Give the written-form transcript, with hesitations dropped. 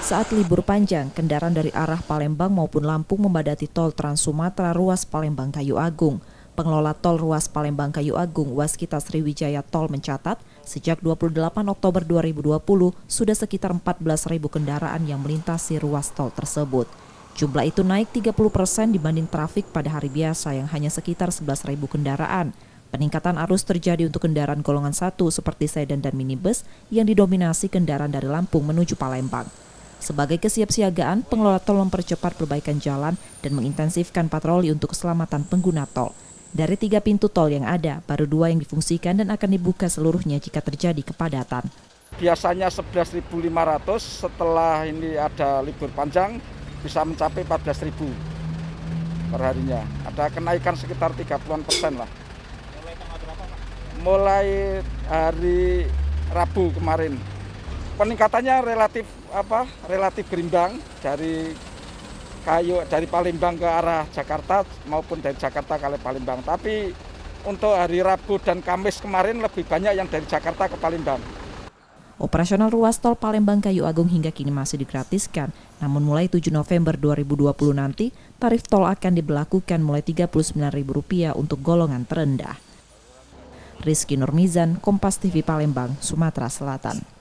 Saat libur panjang, kendaraan dari arah Palembang maupun Lampung memadati tol Trans Sumatera ruas Palembang Kayu Agung. Pengelola tol ruas Palembang Kayu Agung, Waskita Sriwijaya Tol mencatat, sejak 28 Oktober 2020 sudah sekitar 14.000 kendaraan yang melintasi ruas tol tersebut. Jumlah itu naik 30% dibanding trafik pada hari biasa yang hanya sekitar 11.000 kendaraan. Peningkatan arus terjadi untuk kendaraan golongan 1 seperti sedan dan minibus yang didominasi kendaraan dari Lampung menuju Palembang. Sebagai kesiapsiagaan, pengelola tol mempercepat perbaikan jalan dan mengintensifkan patroli untuk keselamatan pengguna tol. Dari 3 pintu tol yang ada, baru 2 yang difungsikan dan akan dibuka seluruhnya jika terjadi kepadatan. Biasanya 11.500, setelah ini ada libur panjang bisa mencapai 14.000 per harinya. Ada kenaikan sekitar 30% lah. Mulai tanggal berapa, Pak? Mulai hari Rabu kemarin. Peningkatannya relatif berimbang dari Palembang ke arah Jakarta maupun dari Jakarta ke Palembang. Tapi untuk hari Rabu dan Kamis kemarin lebih banyak yang dari Jakarta ke Palembang. Operasional ruas tol Palembang Kayu Agung hingga kini masih digratiskan. Namun mulai 7 November 2020 nanti, tarif tol akan diberlakukan mulai Rp39.000 untuk golongan terendah. Rizky Nurmizan, Kompas TV Palembang, Sumatera Selatan.